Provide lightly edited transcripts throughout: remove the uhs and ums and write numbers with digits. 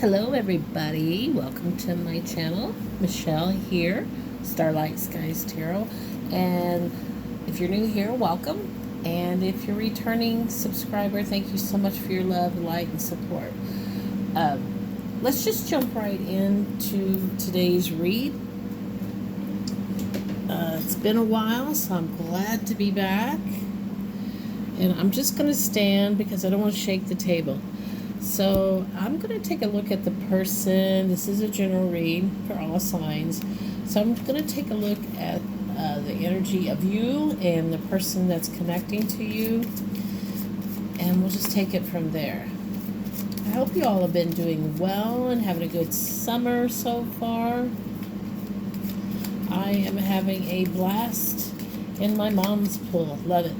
Hello everybody, welcome to my channel. Michelle here, Starlight Skies Tarot. And if you're new here, welcome. And if you're a returning subscriber, thank you so much for your love, light, and support. Let's just jump right into today's read. It's been a while, so I'm glad to be back. And I'm just going to stand because I don't want to shake the table. So I'm going to take a look at the person. This is a general read for all signs. So I'm going to take a look at the energy of you and the person that's connecting to you. And we'll just take it from there. I hope you all have been doing well and having a good summer so far. I am having a blast in my mom's pool. Love it.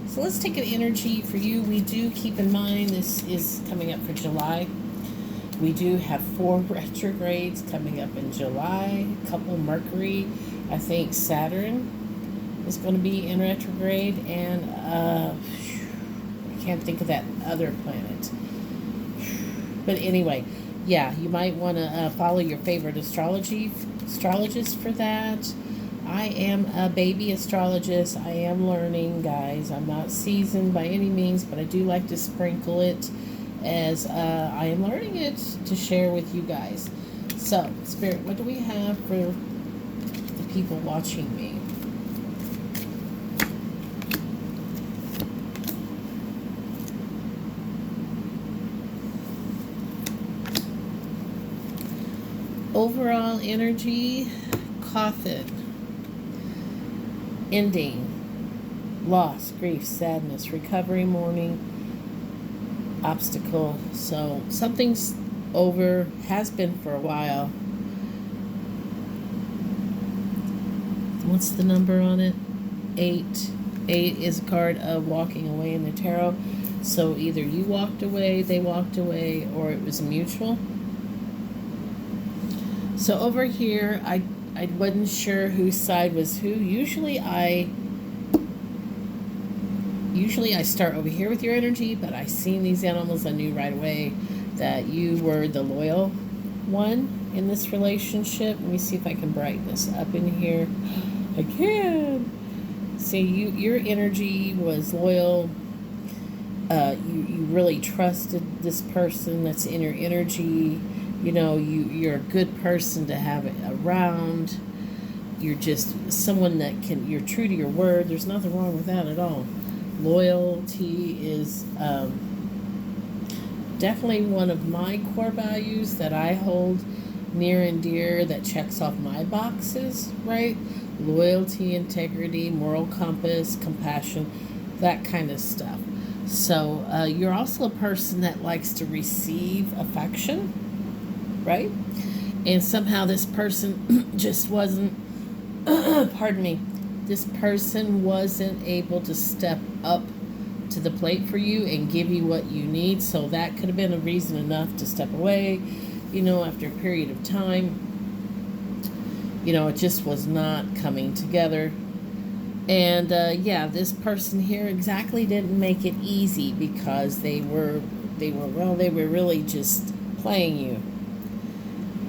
So let's take an energy for you. We do keep in mind this is coming up for July. We do have 4 retrogrades coming up in July. A couple Mercury. I think Saturn is going to be in retrograde. And I can't think of that other planet. But anyway, yeah, you might want to follow your favorite astrologist for that. I am a baby astrologist. I am learning, guys. I'm not seasoned by any means, but I do like to sprinkle it as I am learning it to share with you guys. So, Spirit, what do we have for the people watching me? Overall energy, coffin. Ending, loss, grief, sadness, recovery, mourning, obstacle. So something's over, has been for a while. What's the number on it? 8. 8 is a card of walking away in the tarot. So either you walked away, they walked away, or it was mutual. So over here, I wasn't sure whose side was who. Usually I start over here with your energy, but I seen these animals. I knew right away that you were the loyal one in this relationship. Let me see if I can brighten this up in here. I can. See, your energy was loyal. You really trusted this person that's in your energy. You know, you're a good person to have around. You're just someone that you're true to your word. There's nothing wrong with that at all. Loyalty is definitely one of my core values that I hold near and dear, that checks off my boxes, right? Loyalty, integrity, moral compass, compassion, that kind of stuff. So you're also a person that likes to receive affection, right? And somehow this person just wasn't, pardon me, this person wasn't able to step up to the plate for you and give you what you need. So that could have been a reason enough to step away, you know, after a period of time. You know, it just was not coming together. And yeah, this person here exactly didn't make it easy because they were really just playing you.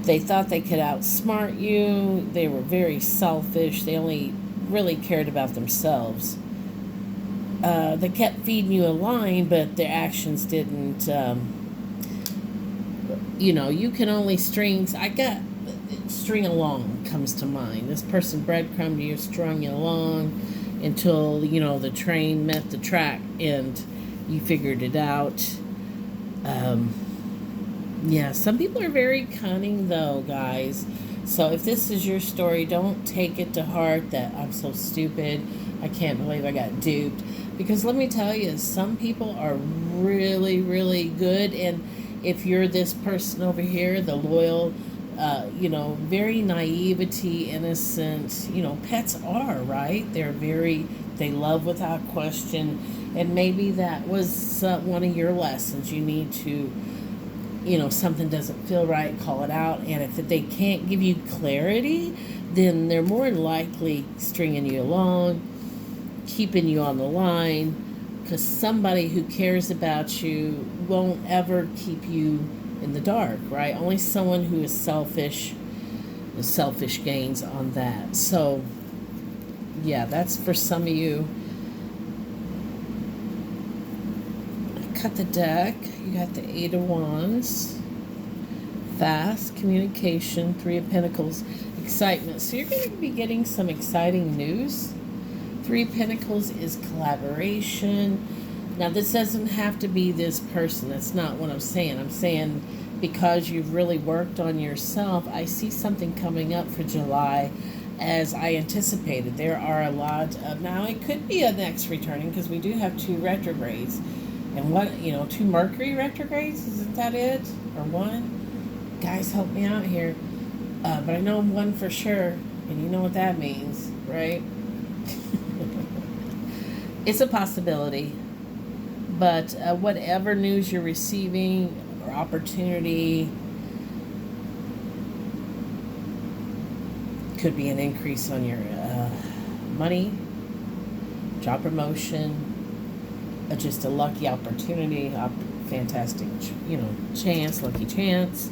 They thought they could outsmart you. They were very selfish. They only really cared about themselves. They kept feeding you a line, but their actions didn't. You know, you can only string along comes to mind. This person breadcrumbed you, strung you along until, you know, the train met the track and you figured it out. Yeah, some people are very cunning, though, guys. So if this is your story, don't take it to heart that I'm so stupid. I can't believe I got duped. Because let me tell you, some people are really, really good. And if you're this person over here, the loyal, you know, very naivety, innocent, you know, pets are, right? They love without question. And maybe that was one of your lessons. You need to, you know, something doesn't feel right, call it out. And if they can't give you clarity, then they're more than likely stringing you along, keeping you on the line, because somebody who cares about you won't ever keep you in the dark, right? Only someone who is selfish, the selfish gains on that. So, yeah, that's for some of you. Cut the deck. You got the Eight of Wands, fast communication, Three of Pentacles, excitement. So you're going to be getting some exciting news. Three of Pentacles is collaboration. Now, this doesn't have to be this person. That's not what I'm saying. I'm saying because you've really worked on yourself, I see something coming up for July as I anticipated. There are a lot of, now it could be an X returning because we do have 2 retrogrades. And what, 2 Mercury retrogrades? Isn't that it? Or 1? Guys, help me out here. But I know 1 for sure. And you know what that means, right? It's a possibility. But whatever news you're receiving or opportunity could be an increase on your money, job promotion, just a lucky opportunity, fantastic, chance, lucky chance.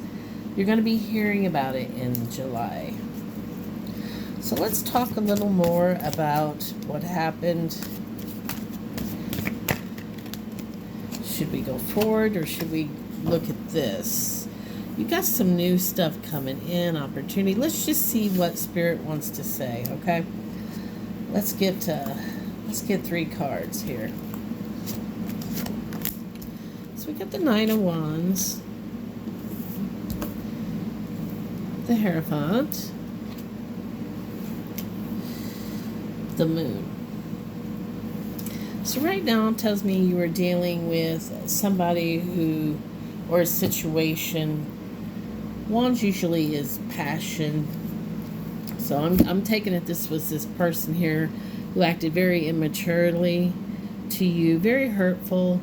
You're going to be hearing about it in July. So let's talk a little more about what happened. Should we go forward or should we look at this? You got some new stuff coming in, opportunity. Let's just see what Spirit wants to say, okay? Let's get 3 cards here. So we got the Nine of Wands, the Hierophant, the Moon. So right now it tells me you are dealing with somebody who, or a situation. Wands usually is passion. So I'm taking it this was this person here who acted very immaturely to you, very hurtful.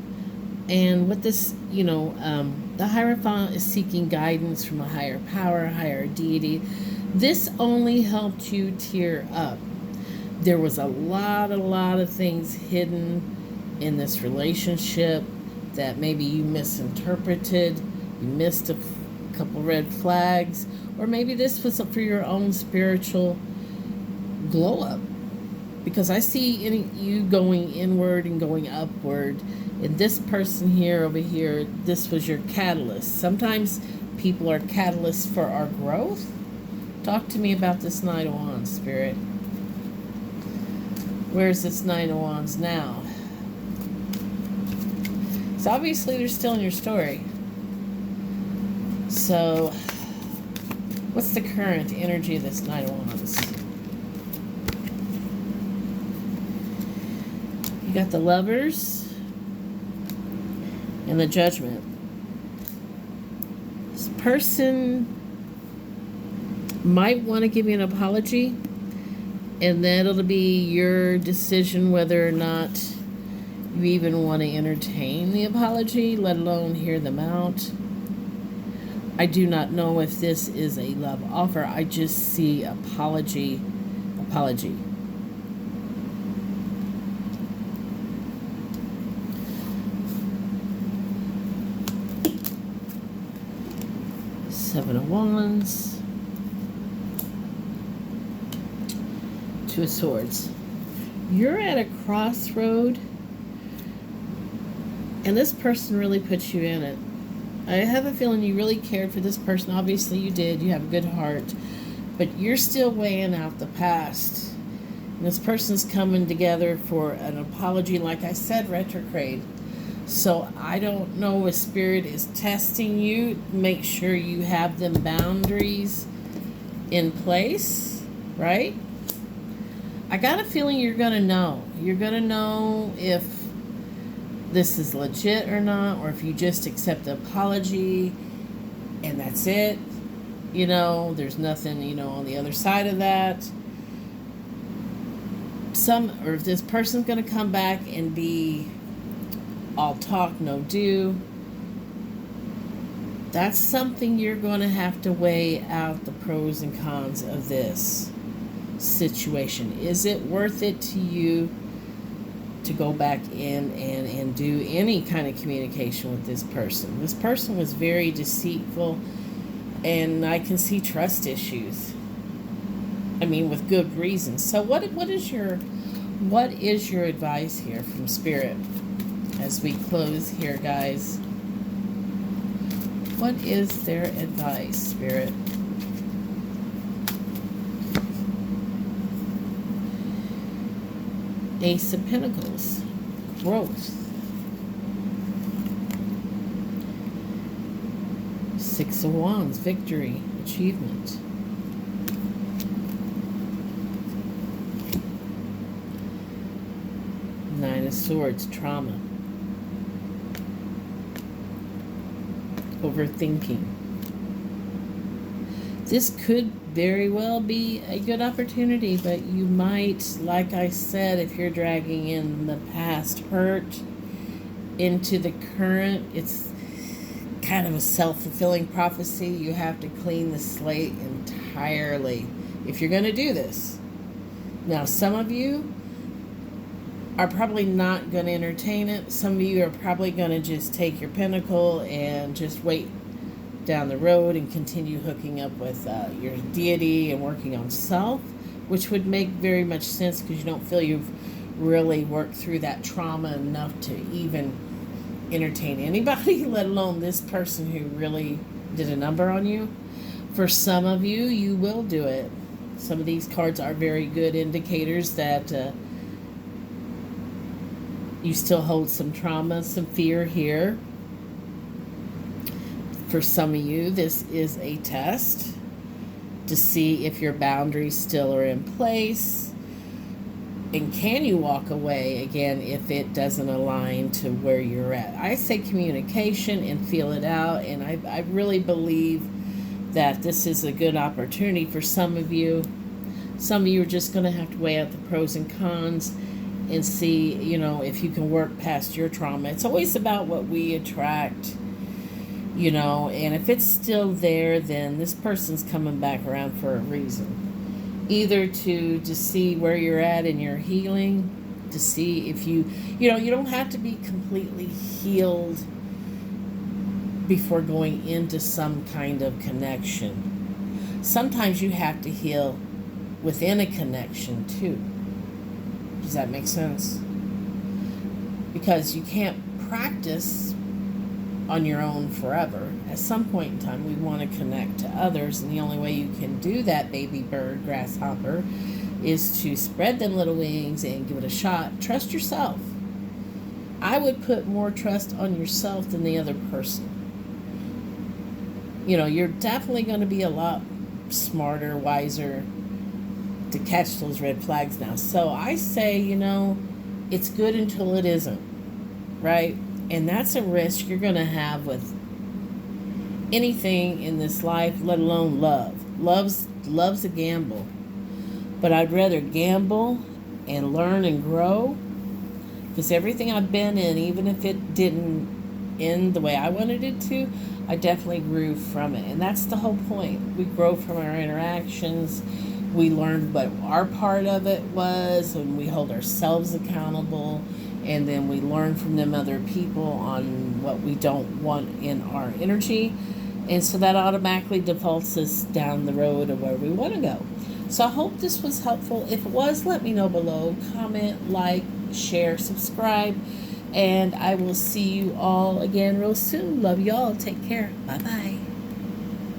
And with this, the Hierophant is seeking guidance from a higher power, a higher deity. This only helped you tear up. There was a lot of things hidden in this relationship that maybe you misinterpreted. You missed a couple red flags. Or maybe this was for your own spiritual glow up. Because I see you going inward and going upward. And this person here, over here, this was your catalyst. Sometimes people are catalysts for our growth. Talk to me about this Nine of Wands, Spirit. Where's this Nine of Wands now? So obviously they're still in your story. So what's the current energy of this Nine of Wands? You got the Lovers and the Judgment. This person might want to give you an apology, and that'll be your decision whether or not you even want to entertain the apology, let alone hear them out. I do not know if this is a love offer. I just see apology. Seven of Wands, Two of Swords. You're at a crossroad, and this person really puts you in it. I have a feeling you really cared for this person. Obviously you did. You have a good heart. But you're still weighing out the past. And this person's coming together for an apology, like I said, retrograde. So I don't know if Spirit is testing you. Make sure you have them boundaries in place, right? I got a feeling you're going to know. You're going to know if this is legit or not, or if you just accept the apology and that's it. There's nothing, on the other side of that. Or if this person's going to come back and be all talk, no do. That's something you're going to have to weigh out the pros and cons of this situation. Is it worth it to you to go back in and do any kind of communication with this person. This person was very deceitful, and I can see trust issues. I mean, with good reason. So what is your advice here from Spirit as we close here, guys? What is their advice, Spirit? Ace of Pentacles, growth. Six of Wands, victory, achievement. Nine of Swords, trauma. Overthinking. This could very well be a good opportunity, but you might, like I said, if you're dragging in the past hurt into the current, it's kind of a self-fulfilling prophecy. You have to clean the slate entirely if you're going to do this. Now, some of you are probably not going to entertain it. Some of you are probably going to just take your pentacle and just wait down the road and continue hooking up with your deity and working on self, which would make very much sense because you don't feel you've really worked through that trauma enough to even entertain anybody, let alone this person who really did a number on you. For some of you, you will do it. Some of these cards are very good indicators that you still hold some trauma, some fear here. For some of you, this is a test to see if your boundaries still are in place. And can you walk away, again, if it doesn't align to where you're at? I say communication and feel it out. And I really believe that this is a good opportunity for some of you. Some of you are just going to have to weigh out the pros and cons and see, if you can work past your trauma. It's always about what we attract. And if it's still there, then this person's coming back around for a reason. Either to see where you're at in your healing, to see if you don't have to be completely healed before going into some kind of connection. Sometimes you have to heal within a connection too. Does that make sense? Because you can't practice on your own forever. At some point in time, we want to connect to others, and the only way you can do that, baby bird, grasshopper, is to spread them little wings and give it a shot. Trust yourself. I would put more trust on yourself than the other person. You're definitely going to be a lot smarter, wiser to catch those red flags now. So I say, it's good until it isn't, right? And that's a risk you're going to have with anything in this life, let alone love. Love's a gamble. But I'd rather gamble and learn and grow, because everything I've been in, even if it didn't end the way I wanted it to, I definitely grew from it. And that's the whole point. We grow from our interactions. We learned what our part of it was, and we hold ourselves accountable. And then we learn from them other people on what we don't want in our energy. And so that automatically defaults us down the road of where we want to go. So I hope this was helpful. If it was, let me know below. Comment, like, share, subscribe. And I will see you all again real soon. Love y'all. Take care. Bye-bye.